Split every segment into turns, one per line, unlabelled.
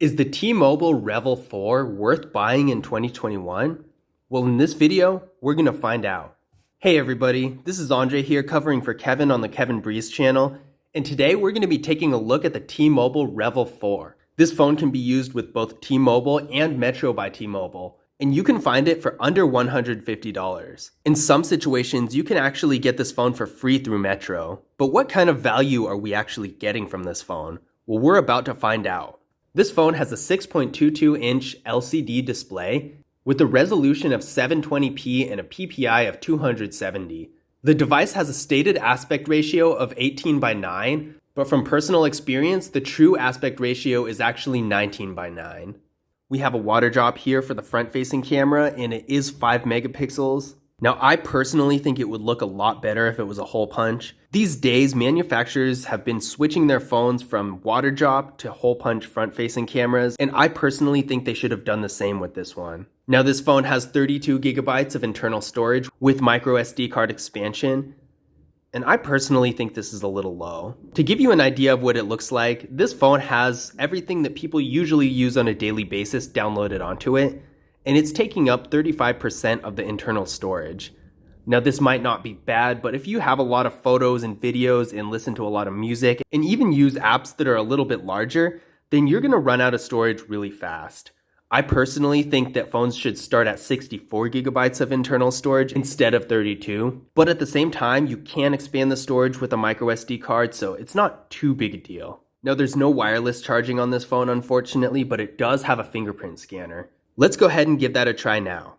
Is the T-Mobile Revvl 4 worth buying in 2021? Well, in this video, we're going to find out. Hey everybody, this is Andre here covering for Kevin on the Kevin Breeze channel, and today we're going to be taking a look at the T-Mobile Revvl 4. This phone can be used with both T-Mobile and Metro by T-Mobile, and you can find it for under $150. In some situations, you can actually get this phone for free through Metro. But what kind of value are we actually getting from this phone? Well, we're about to find out. This phone has a 6.22-inch LCD display with a resolution of 720p and a PPI of 270. The device has a stated aspect ratio of 18:9, but from personal experience, the true aspect ratio is actually 19:9. We have a water drop here for the front-facing camera, and it is 5 megapixels. Now, I personally think it would look a lot better if it was a hole punch. These days, manufacturers have been switching their phones from water drop to hole punch front-facing cameras, and I personally think they should have done the same with this one. Now, this phone has 32 gigabytes of internal storage with micro SD card expansion, and I personally think this is a little low. To give you an idea of what it looks like, this phone has everything that people usually use on a daily basis downloaded onto it, and it's taking up 35% of the internal storage. Now, this might not be bad, but if you have a lot of photos and videos and listen to a lot of music and even use apps that are a little bit larger, then you're gonna run out of storage really fast. I personally think that phones should start at 64 gigabytes of internal storage instead of 32, but at the same time, you can expand the storage with a micro SD card, so it's not too big a deal. Now, there's no wireless charging on this phone, unfortunately, but it does have a fingerprint scanner. Let's go ahead and give that a try now.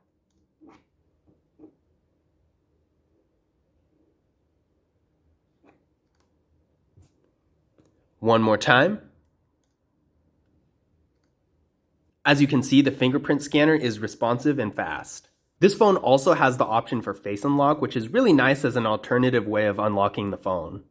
One more time. As you can see, the fingerprint scanner is responsive and fast. This phone also has the option for face unlock, which is really nice as an alternative way of unlocking the phone.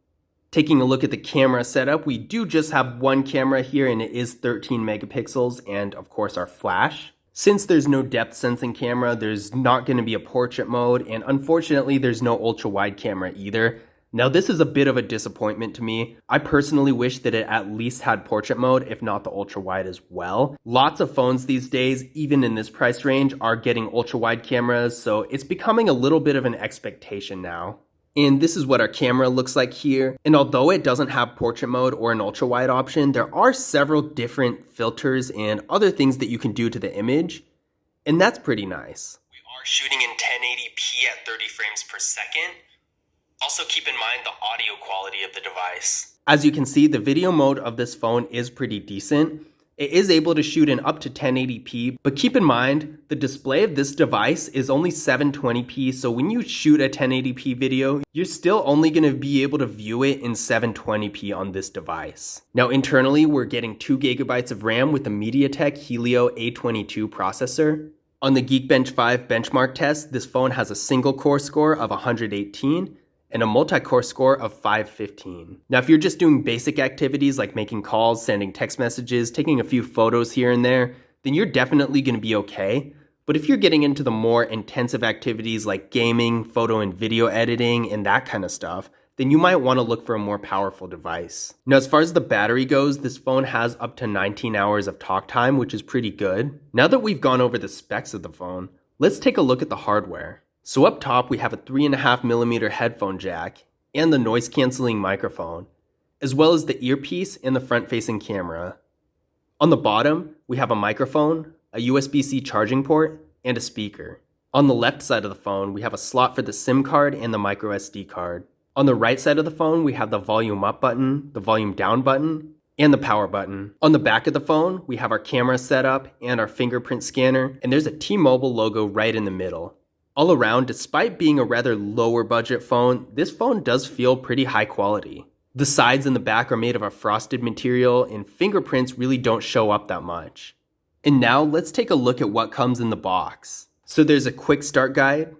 Taking a look at the camera setup, we do just have one camera here, and it is 13 megapixels and of course our flash. Since there's no depth sensing camera, there's not going to be a portrait mode, and unfortunately there's no ultra wide camera either. Now, this is a bit of a disappointment to me. I personally wish that it at least had portrait mode, if not the ultra wide as well. Lots of phones these days, even in this price range, are getting ultra wide cameras, so it's becoming a little bit of an expectation now. And this is what our camera looks like here. And although it doesn't have portrait mode or an ultra wide option, there are several different filters and other things that you can do to the image, and that's pretty nice. We are shooting in 1080p at 30 frames per second. Also keep in mind the audio quality of the device. As you can see, the video mode of this phone is pretty decent. It is able to shoot in up to 1080p, but keep in mind, the display of this device is only 720p, so when you shoot a 1080p video, you're still only going to be able to view it in 720p on this device. Now, internally, we're getting 2 gigabytes of RAM with the MediaTek Helio A22 processor. On the Geekbench 5 benchmark test, this phone has a single core score of 118, and a multi-core score of 515. Now, if you're just doing basic activities like making calls, sending text messages, taking a few photos here and there, then you're definitely going to be okay. But if you're getting into the more intensive activities like gaming, photo and video editing, and that kind of stuff, then you might want to look for a more powerful device. Now, as far as the battery goes, this phone has up to 19 hours of talk time, which is pretty good. Now that we've gone over the specs of the phone, let's take a look at the hardware. So up top, we have a 3.5mm headphone jack and the noise-canceling microphone, as well as the earpiece and the front-facing camera. On the bottom, we have a microphone, a USB-C charging port, and a speaker. On the left side of the phone, we have a slot for the SIM card and the micro SD card. On the right side of the phone, we have the volume up button, the volume down button, and the power button. On the back of the phone, we have our camera setup and our fingerprint scanner, and there's a T-Mobile logo right in the middle. All around, despite being a rather lower budget phone, this phone does feel pretty high quality. The sides and the back are made of a frosted material, and fingerprints really don't show up that much. And now let's take a look at what comes in the box. So there's a quick start guide,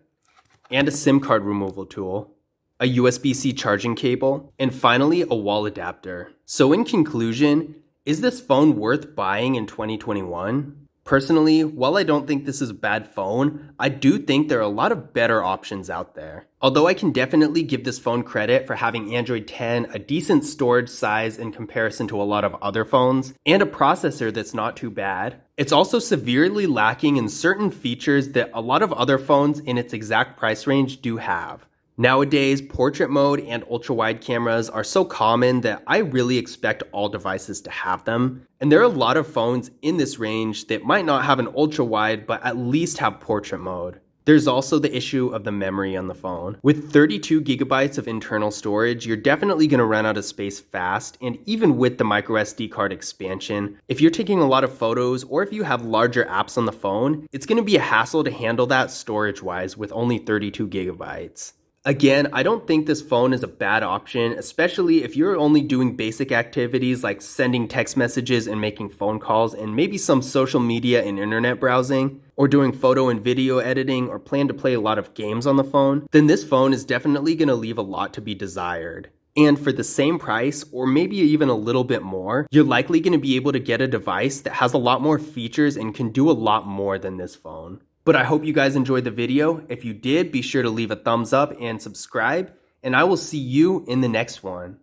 and a SIM card removal tool, a USB-C charging cable, and finally a wall adapter. So in conclusion, is this phone worth buying in 2021? Personally, while I don't think this is a bad phone, I do think there are a lot of better options out there. Although I can definitely give this phone credit for having Android 10, a decent storage size in comparison to a lot of other phones, and a processor that's not too bad, it's also severely lacking in certain features that a lot of other phones in its exact price range do have. Nowadays, portrait mode and ultra-wide cameras are so common that I really expect all devices to have them. And there are a lot of phones in this range that might not have an ultra-wide but at least have portrait mode. There's also the issue of the memory on the phone. With 32 gigabytes of internal storage, you're definitely going to run out of space fast, and even with the microSD card expansion, if you're taking a lot of photos or if you have larger apps on the phone, it's going to be a hassle to handle that storage-wise with only 32 gigabytes. Again, I don't think this phone is a bad option, especially if you're only doing basic activities like sending text messages and making phone calls and maybe some social media and internet browsing, or doing photo and video editing, or plan to play a lot of games on the phone, then this phone is definitely going to leave a lot to be desired. And for the same price, or maybe even a little bit more, you're likely going to be able to get a device that has a lot more features and can do a lot more than this phone. But I hope you guys enjoyed the video. If you did, be sure to leave a thumbs up and subscribe, and I will see you in the next one.